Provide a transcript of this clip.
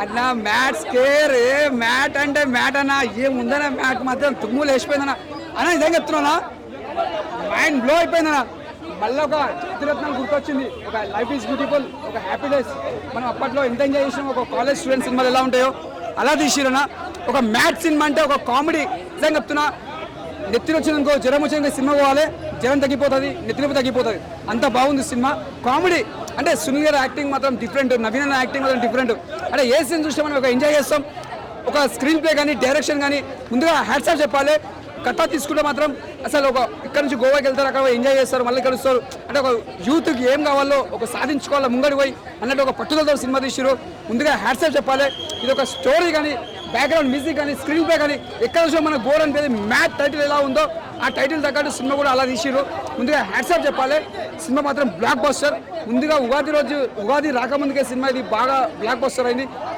అన్న mat scare mat అంటే mat అన్న ఏముందన్న మ్యాట్ మాత్రం తుమ్ములు వేసిపోయిందన్న అన్న ఇదేం చెప్తున్నా మైండ్ బ్లో అయిపోయిందన్న మళ్ళీ ఒక చిత్రరత్నాలు గుర్తొచ్చింది. ఒక లైఫ్ ఈజ్ బ్యూటిఫుల్, ఒక హ్యాపీనెస్. మనం అప్పట్లో ఎంత ఎంజాయ్ చేసినాం. ఒక కాలేజ్ స్టూడెంట్ సినిమాలు ఎలా ఉంటాయో అలా తీసిరన్న. ఒక మ్యాట్ సినిమా అంటే ఒక కామెడీ. నిజంగా చెప్తున్నా, నెత్తిని వచ్చిందనుకో, జ్వరం వచ్చిందనుకో సినిమా పోవాలి, జ్వరం తగ్గిపోతుంది, నెత్తినొప్పి తగ్గిపోతుంది. అంత బాగుంది సినిమా. కామెడీ అంటే సునీల్ గారి యాక్టింగ్ మాత్రం డిఫరెంట్, నవీన్ యాక్టింగ్ మాత్రం డిఫరెంట్. అంటే ఏ సీన్ చూస్తే మనం ఒక ఎంజాయ్ చేస్తాం. ఒక స్క్రీన్ ప్లే కానీ డైరెక్షన్ కానీ ముందుగా హ్యాట్స్ ఆఫ్ చెప్పాలి. కథ తీసుకుంటే మాత్రం అసలు ఒక ఇక్కడ నుంచి గోవాకి వెళ్తారు, అక్కడ ఎంజాయ్ చేస్తారు, మళ్ళీ కలుస్తారు. అంటే ఒక యూత్కి ఏం కావాలో ఒక సాధించుకోవాలో ముంగడి పోయి అన్నట్టు ఒక పట్టుదలతో సినిమా తీసారు. ముందుగా హ్యాట్స్ ఆఫ్ చెప్పాలి. ఇది ఒక స్టోరీ కానీ బ్యాక్గ్రౌండ్ మ్యూజిక్ కానీ స్క్రీన్ ప్లే కానీ ఎక్కడ చూసినా మనకు బోర్ అనిపించేది. మ్యాట్ టైటిల్ ఎలా ఉందో ఆ టైటిల్ తగ్గట్టు సినిమా కూడా అలా తీసిరు. ముందుగా హ్యాట్స్ ఆఫ్ చెప్పాలి. సినిమా మాత్రం బ్లాక్ బస్టర్. ముందుగా ఉగాది రాకముందుకే సినిమా ఇది బాగా బ్లాక్ బస్టర్ అయింది.